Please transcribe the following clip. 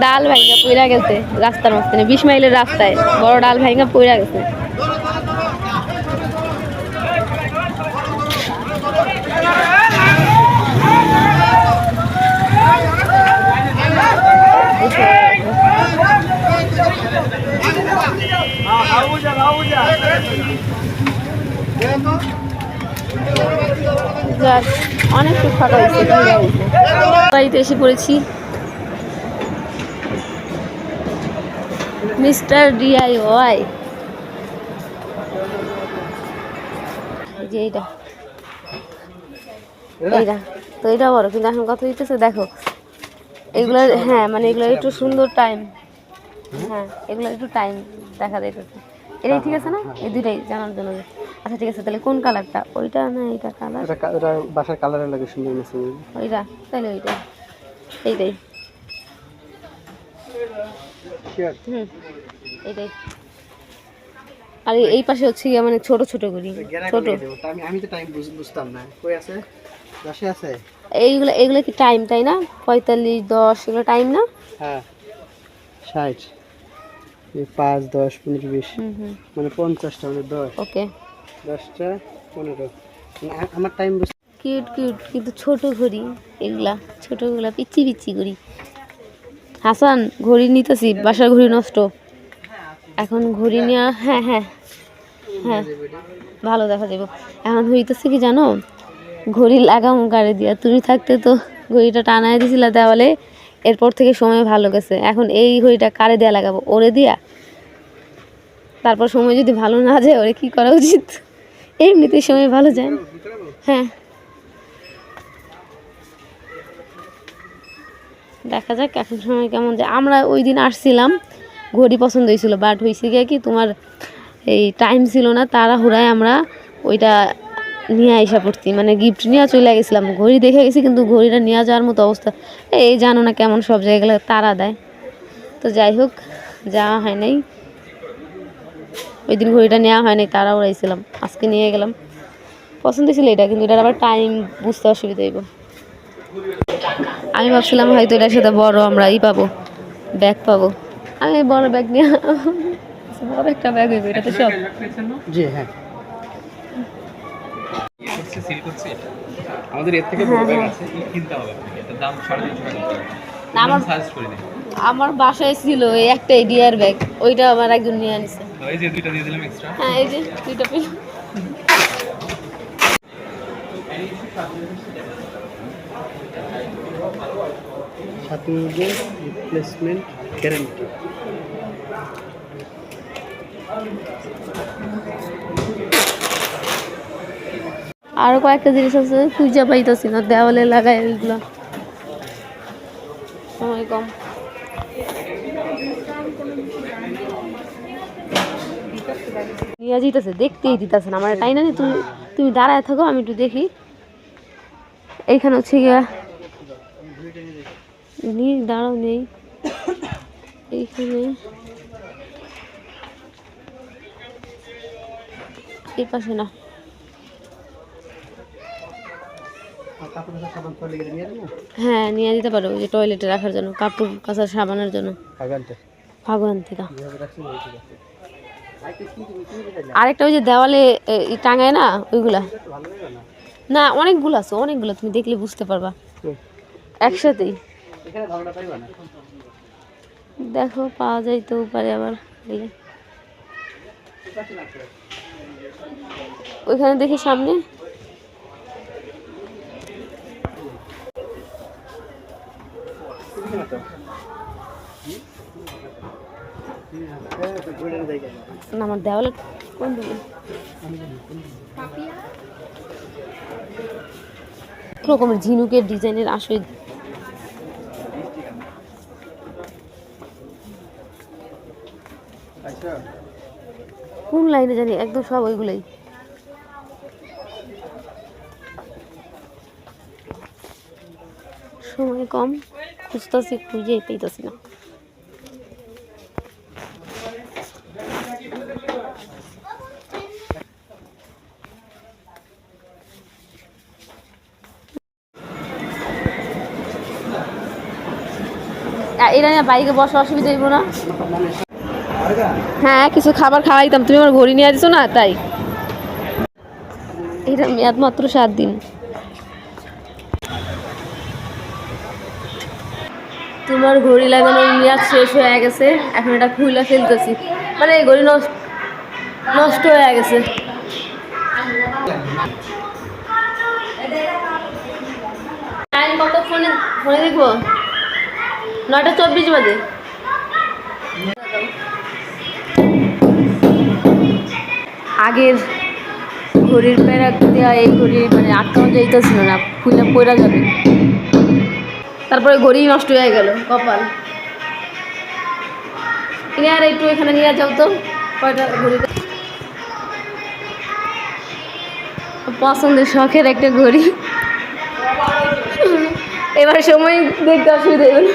ডাল ভাঙা পইরা গেছে রাস্তার মাঝখানে 20 মাইলের রাস্তায় বড় ডাল ভাঙা পইরা গেছে। অনেক ফাঁকা হয়েছে, বাড়িতে এসে পড়েছি। মিস্টার ডিআইওয়াই যে এইটা তো এটা বড়, কিন্তু এখন কথা হইতেছে দেখো এগুলো, হ্যাঁ মানে এগুলো একটু সুন্দর টাইম, হ্যাঁ এগুলো একটু টাইম দেখা যাইতেছে। এটাই ঠিক আছে না? এই দুইটাই জানার জন্য। আচ্ছা ঠিক আছে, তাহলে কোন কালারটা? ওইটা না এইটা কালার? এটা বাসার কালারের লাগে সুন্দর আছে ওইটা, তাহলে ওইটা এইটাই। এইটাই। আর এই পাশে হচ্ছে গিয়ে মানে ছোট ছোট করি, ছোট। আমি তো টাইম বুঝতাম না, কই আছে? বাসায় আছে। এইগুলো এগুলো কি টাইম, তাই না? 45, 10 এগুলো টাইম না? হ্যাঁ 60, 5, 10, 15, 20 মানে 50টা মানে 10। ওকে 10টা 15 আমার টাইম। কিউট কিউট কিন্তু ছোট ঘড়ি এগুলা, ছোটগুলা পিচ্ছি পিচ্ছি ঘড়ি। হাসান ঘড়ি নিতেছি, বাসার ঘড়ি নষ্ট, এখন ঘড়ি নেওয়া। হ্যাঁ হ্যাঁ হ্যাঁ ভালো দেখা যাবে। এখন হইতেছে কি জানো, ঘড়ি লাগাম গাড়ি দিয়া, তুমি থাকতে তো ঘড়িটা টানায় দিছিলা দেওয়ালে, এরপর থেকে সময় ভালো গেছে। এখন এই ঘড়িটা কারে দেয়া লাগাবো? ওরে দিয়া, তারপর সময় যদি ভালো না যায় ওরে কি করা উচিত? এমনিতে সময় ভালো যায়। হ্যাঁ দেখা যাক এখন সময় কেমন যায়। আমরা ওই দিন আসছিলাম, ঘড়ি পছন্দ হয়েছিল, বাট হয়েছে গিয়ে কি তোমার এই টাইম ছিল না, তাড়াহুড়ায় আমরা ওইটা নিয়ে আইসা পড়ছি, মানে গিফট নিয়ে চলে গেছিলাম। ঘড়ি দেখে গেছি কিন্তু ঘড়িটা নিয়ে যাওয়ার মতো অবস্থা, এই জানো না কেমন সব জায়গায় তাড়া দেয়। তো যাই হোক যাওয়া হয় নাই, ওই দিন ঘড়িটা নেওয়া হয় নাই, তারা উড়াইছিলাম, আজকে নিয়ে গেলাম। পছন্দ ছিল এটা, কিন্তু এটার আবার টাইম বুঝতে অসুবিধা হইব। আমি ভাবছিলাম হয়তো এটার সাথে বড় আমরা পাবো, ব্যাগ পাবো। আমি বড় ব্যাগ নিয়ে, বড় একটা ব্যাগ হইব এটা তো সব। জি হ্যাঁ আমাদের এর থেকে বড় ব্যাগ আছে, কিনতে হবে, এটার দাম 350 টাকা। সাজেস্ট করে দিই, আমার বাসায় ছিল এই একটা ডিয়ার ব্যাগ, ওইটা আমার একজন নিয়ে আনিছে। এই যে দুইটা দিয়ে দিলাম এক্সট্রা। হ্যাঁ এই যে দুইটা পেলাম। সাথে রিপ্লেসমেন্ট গ্যারান্টি। আরো কয়েকটা জিনিস আছে খুঁজে পাইতেছি না, দেওয়ালে লাগাই এগুলো, সময় কম। নিয়ে যেতেছে, দেখতেই দিতেছে না আমার, তাই না? তুমি তুমি দাঁড়ায় থাকো, আমি একটু দেখি। এইখানে হচ্ছে গিয়া দাঁড়াও নেই, এইখানে এই পাশে না। হ্যাঁ নিয়ে যেতে পারো, ওই যে টয়লেটে রাখার জন্য, কাপড় কাচার সাবানের জন্য। ফাগুয়ান থেকে আরেকটা ওই যে দেওয়ালে টাঙায় না ওইগুলা, না অনেকগুলো আছে, অনেকগুলো, তুমি দেখলে বুঝতে পারবা একসাথেই। দেখো পাওয়া যাইতেও পারে আবার, ওইখানে দেখি সামনে। আমার দেওয়ালে কোন দিকে রকমের ঝিনুকের ডিজাইনের আসলে কোন লাইনে জানি, একদম সব ওইগুলাই। সময় কম, খুঁজতেছি খুঁজেই পাইতেছি না। এটা নিয়ে বাইকে বসা অসুবিধা হইব না? হ্যাঁ, কিছু খাবার খাওয়াইতাম, তুমি আমার ঘড়ি নিয়ে আসছো না তাই। এটা মেয়াদ মাত্র 7 দিন। তোমার ঘড়ি লাগানোর মেয়াদ শেষ হয়ে গেছে, এখন এটা খুলে ফেলতেছি, মানে এই ঘড়ি নষ্ট হয়ে গেছে। টাইম কত ফোনে ফোনে দেখবো? 9:24 বাজে। আগের ঘড়ির প্যারাক দেওয়া এই ঘড়ি মানে আটকানো যাইতেছিল না, খুলে পড়া যাবে। তারপরে ঘড়ি নষ্ট হয়ে গেল, কপাল। কিনে আর একটু এখানে নিয়ে যাও তো, কয়টা ঘড়িটা পছন্দের, শখের একটা ঘড়ি। এবার সময় দেখতে অসুবিধা হবে না।